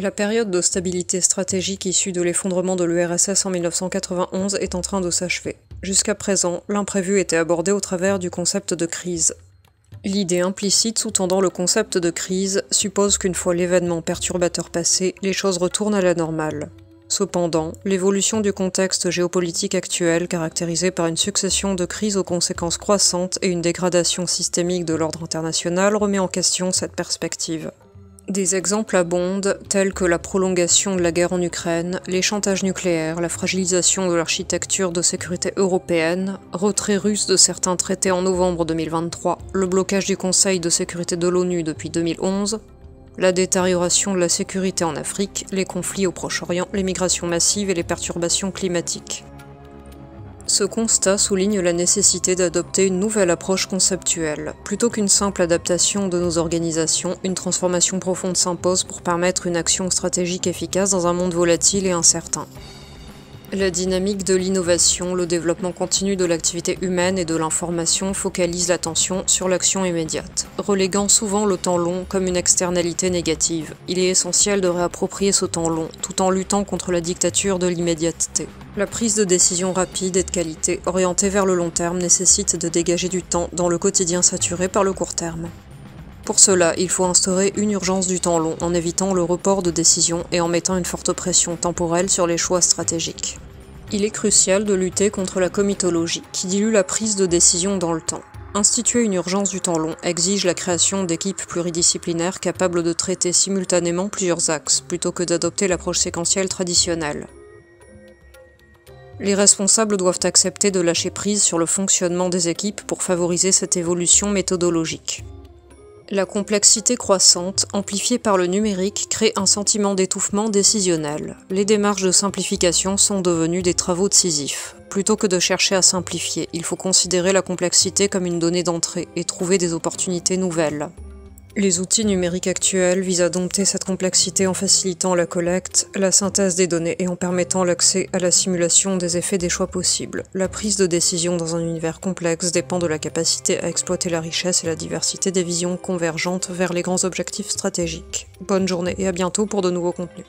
La période de stabilité stratégique issue de l'effondrement de l'URSS en 1991 est en train de s'achever. Jusqu'à présent, l'imprévu était abordé au travers du concept de crise. L'idée implicite sous-tendant le concept de crise suppose qu'une fois l'événement perturbateur passé, les choses retournent à la normale. Cependant, l'évolution du contexte géopolitique actuel, caractérisé par une succession de crises aux conséquences croissantes et une dégradation systémique de l'ordre international, remet en question cette perspective. Des exemples abondent, tels que la prolongation de la guerre en Ukraine, les chantages nucléaires, la fragilisation de l'architecture de sécurité européenne, retrait russe de certains traités en novembre 2023, le blocage du Conseil de sécurité de l'ONU depuis 2011, la détérioration de la sécurité en Afrique, les conflits au Proche-Orient, les migrations massives et les perturbations climatiques. Ce constat souligne la nécessité d'adopter une nouvelle approche conceptuelle. Plutôt qu'une simple adaptation de nos organisations, une transformation profonde s'impose pour permettre une action stratégique efficace dans un monde volatile et incertain. La dynamique de l'innovation, le développement continu de l'activité humaine et de l'information focalise l'attention sur l'action immédiate, reléguant souvent le temps long comme une externalité négative. Il est essentiel de réapproprier ce temps long, tout en luttant contre la dictature de l'immédiateté. La prise de décision rapide et de qualité, orientée vers le long terme, nécessite de dégager du temps dans le quotidien saturé par le court terme. Pour cela, il faut instaurer une urgence du temps long en évitant le report de décision et en mettant une forte pression temporelle sur les choix stratégiques. Il est crucial de lutter contre la comitologie, qui dilue la prise de décision dans le temps. Instituer une urgence du temps long exige la création d'équipes pluridisciplinaires capables de traiter simultanément plusieurs axes, plutôt que d'adopter l'approche séquentielle traditionnelle. Les responsables doivent accepter de lâcher prise sur le fonctionnement des équipes pour favoriser cette évolution méthodologique. La complexité croissante, amplifiée par le numérique, crée un sentiment d'étouffement décisionnel. Les démarches de simplification sont devenues des travaux de Sisyphe. Plutôt que de chercher à simplifier, il faut considérer la complexité comme une donnée d'entrée et trouver des opportunités nouvelles. Les outils numériques actuels visent à dompter cette complexité en facilitant la collecte, la synthèse des données et en permettant l'accès à la simulation des effets des choix possibles. La prise de décision dans un univers complexe dépend de la capacité à exploiter la richesse et la diversité des visions convergentes vers les grands objectifs stratégiques. Bonne journée et à bientôt pour de nouveaux contenus.